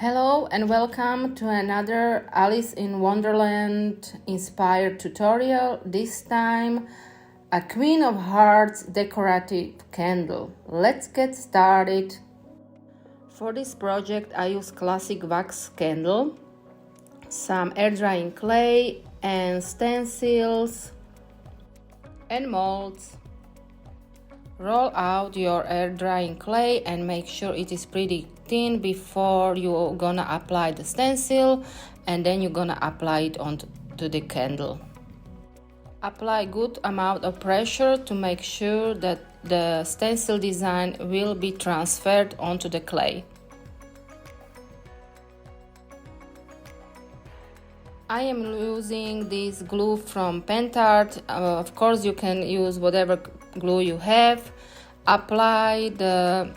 Hello and welcome to another Alice in Wonderland inspired tutorial. This time a Queen of Hearts decorative candle. Let's get started. For this project I use classic wax candle, some air drying clay and stencils and molds. Roll out your air drying clay and make sure it is pretty thin before you're gonna apply the stencil, and then you're gonna apply it onto the candle. Apply good amount of pressure to make sure that the stencil design will be transferred onto the clay. I am using this glue from Pentart. Of course you can use whatever glue you have. Apply the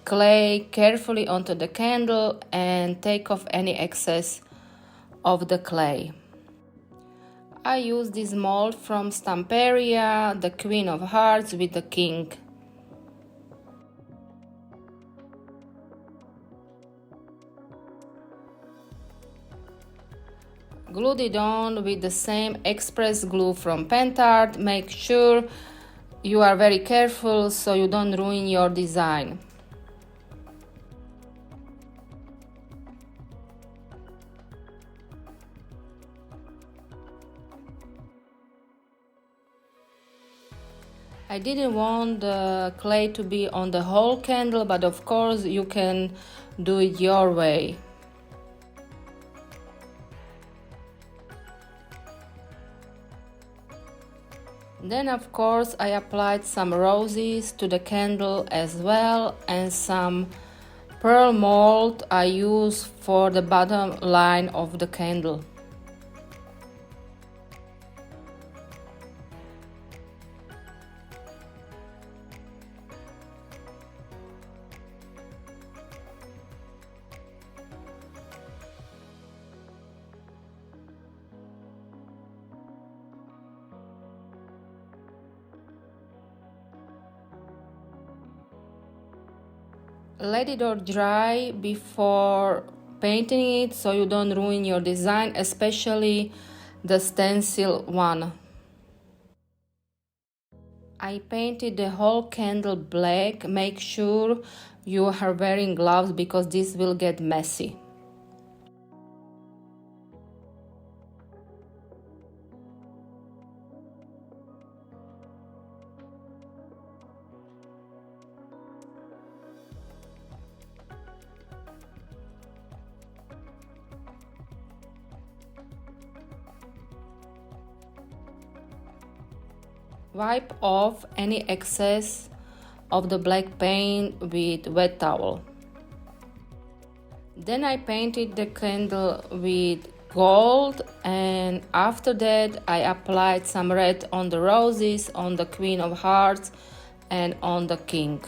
clay carefully onto the candle and take off any excess of the clay. I use this mold from Stamperia, the Queen of Hearts with the King. Glued it on with the same express glue from Pentart. Make sure you are very careful so you don't ruin your design. I didn't want the clay to be on the whole candle, but of course you can do it your way. Then of course I applied some roses to the candle as well, and some pearl mold I use for the bottom line of the candle. Let it all dry before painting it so you don't ruin your design, especially the stencil one. I painted the whole candle black. Make sure you are wearing gloves because this will get messy. Wipe off any excess of the black paint with wet towel. Then I painted the candle with gold, and after that I applied some red on the roses, on the Queen of Hearts and on the King.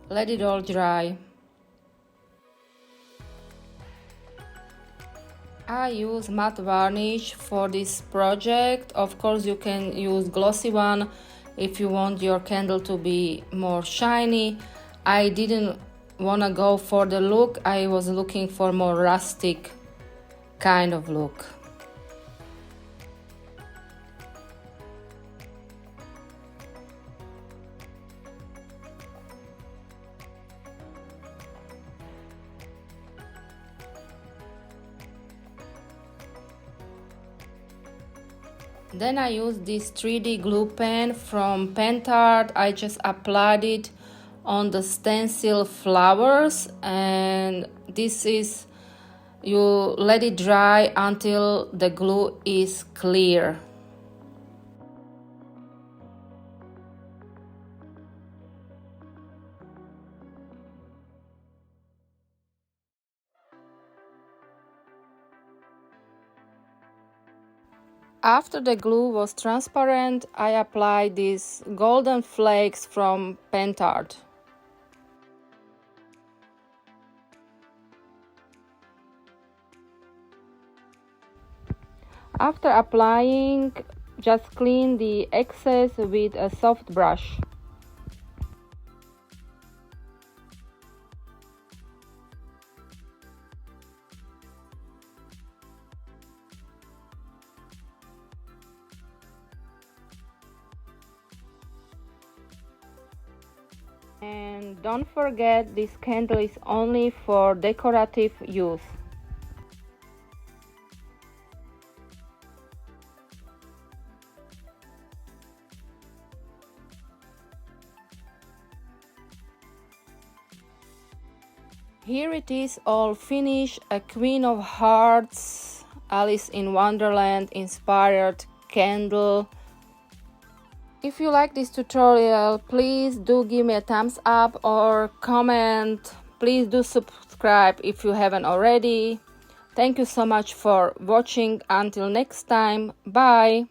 Let it all dry. I use matte varnish for this project. Of course you can use glossy one if you want your candle to be more shiny. I didn't want to go for the look. I was looking for more rustic kind of look. Then I use this 3D glue pen from Pentart. I just applied it on the stencil flowers, and this is, you let it dry until the glue is clear. After the glue was transparent, I applied these golden flakes from paint art. After applying, just clean the excess with a soft brush. And don't forget, this candle is only for decorative use. Here it is, all finished, a Queen of Hearts, Alice in Wonderland inspired candle. If you like this tutorial, please do give me a thumbs up or comment. Please do subscribe if you haven't already. Thank you so much for watching. Until next time, bye.